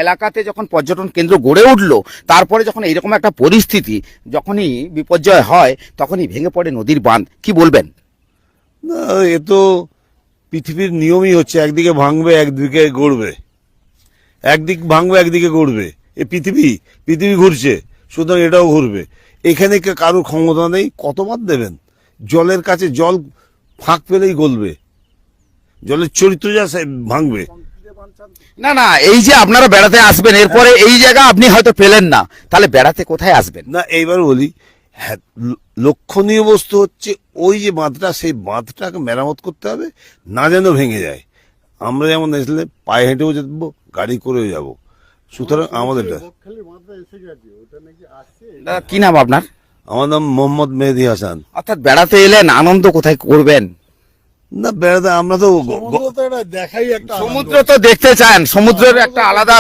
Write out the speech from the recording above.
এলাকাতে যখন পর্যটন কেন্দ্র গড়ে উঠলো, তারপরে যখন এইরকম একটা পরিস্থিতি, যখনই বিপর্যয় হয় তখনই ভেঙে পড়ে নদীর বাঁধ, কি বলবেন? না, এ তো পৃথিবীর নিয়মই হচ্ছে, একদিকে ভাঙবে একদিকে গড়বে, একদিক ভাঙবে একদিকে গড়বে। এ পৃথিবী ঘুরছে, সুতরাং এটাও ঘুরবে। এখানে কারোর ক্ষমতা নেই, কত বাঁধ দেবেন? জলের কাছে জল ফাঁক পেলেই গলবে, জলের চরিত্র যা সে ভাঙবে। না না, এই যে আপনারা বেড়াতে আসবেন, এরপরে এই জায়গা আপনি হয়তো পেলেন না, তাহলে বেড়াতে কোথায় আসবেন? না, এইবার বলি, হ্যাঁ, লক্ষণীয় বস্তু হচ্ছে ওই যে বাঁধটা, সেই বাঁধটাকে মেরামত করতে হবে, না যেন ভেঙে যায়। আমরা যেমন আসলে পায়ে হেঁটেও যাবো, গাড়ি করেও যাব, সুতরাং আমাদের দাদা, কি নাম আপনার? আমার নাম মোহাম্মদ মেহেদি হাসান। অর্থাৎ বেড়াতে এলেন, আনন্দ কোথায় করবেন? না, বেড়াতে আমরা তো দেখাই একটা সমুদ্র তো দেখতে চান, সমুদ্রের একটা আলাদা